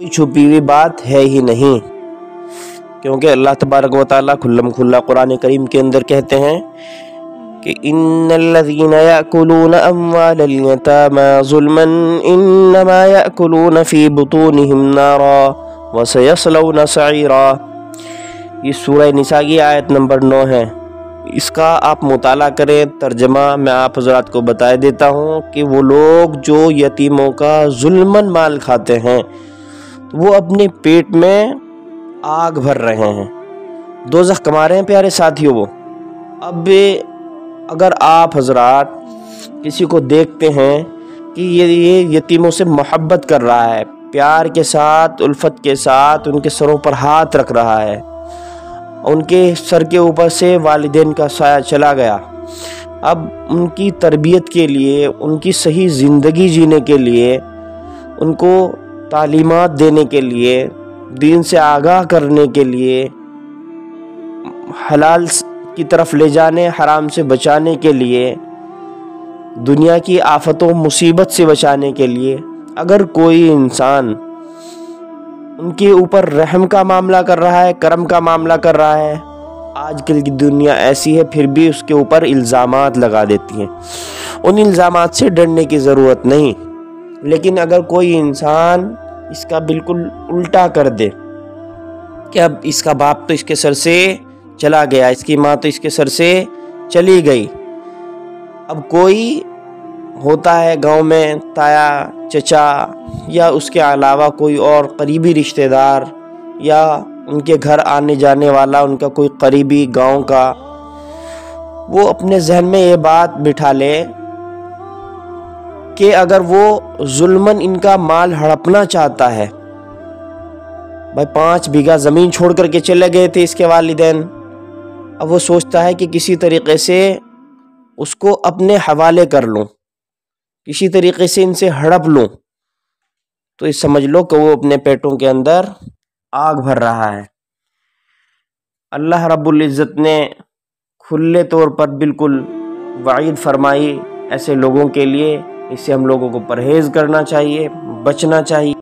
कोई छुपी हुई बात है ही नहीं, क्योंकि अल्लाह तबारक व तआला खुल्लम खुल्ला कुरान करीम के अंदर कहते हैं कि इन्नल्लज़ीना याकुलूना अम्वालल यतामा ज़ुल्मन इन्नमा याकुलूना फ़ी बुतूनिहिम नारा व सयस्लौना सईरा। ये सूरह निसा की आयत नंबर 9 है। इसका आप मुताला करें। तर्जमा मैं आप हज़रात को बता देता हूँ कि वो लोग जो यतीमों का जुल्मन माल खाते हैं वो अपने पेट में आग भर रहे हैं, दोज़ख कमा रहे हैं प्यारे साथियों वो। अब अगर आप हज़रात किसी को देखते हैं कि ये यतीमों से मोहब्बत कर रहा है, प्यार के साथ उल्फत के साथ उनके सरों पर हाथ रख रहा है, उनके सर के ऊपर से वालिदैन का साया चला गया, अब उनकी तरबियत के लिए, उनकी सही ज़िंदगी जीने के लिए, उनको तालीमात देने के लिए, दीन से आगाह करने के लिए, हलाल की तरफ ले जाने, हराम से बचाने के लिए, दुनिया की आफतों मुसीबत से बचाने के लिए अगर कोई इंसान उनके ऊपर रहम का मामला कर रहा है, करम का मामला कर रहा है, आजकल की दुनिया ऐसी है फिर भी उसके ऊपर इल्ज़ामात लगा देती हैं। उन इल्ज़ामात से डरने की ज़रूरत नहीं, लेकिन अगर कोई इंसान इसका बिल्कुल उल्टा कर दे कि अब इसका बाप तो इसके सर से चला गया, इसकी माँ तो इसके सर से चली गई, अब कोई होता है गांव में ताया चचा या उसके अलावा कोई और करीबी रिश्तेदार या उनके घर आने जाने वाला उनका कोई करीबी गांव का, वो अपने जहन में ये बात बिठा ले कि अगर वो जुल्मन इनका माल हड़पना चाहता है, भाई 5 बीघा ज़मीन छोड़ करके चले गए थे इसके वालिदैन, अब वो सोचता है कि किसी तरीक़े से उसको अपने हवाले कर लूँ, किसी तरीक़े से इनसे हड़प लूँ, तो ये समझ लो कि वो अपने पेटों के अंदर आग भर रहा है। अल्लाह रब्बुल इज़्ज़त ने खुले तौर पर बिल्कुल वईद फरमाई ऐसे लोगों के लिए। इससे हम लोगों को परहेज़ करना चाहिए, बचना चाहिए।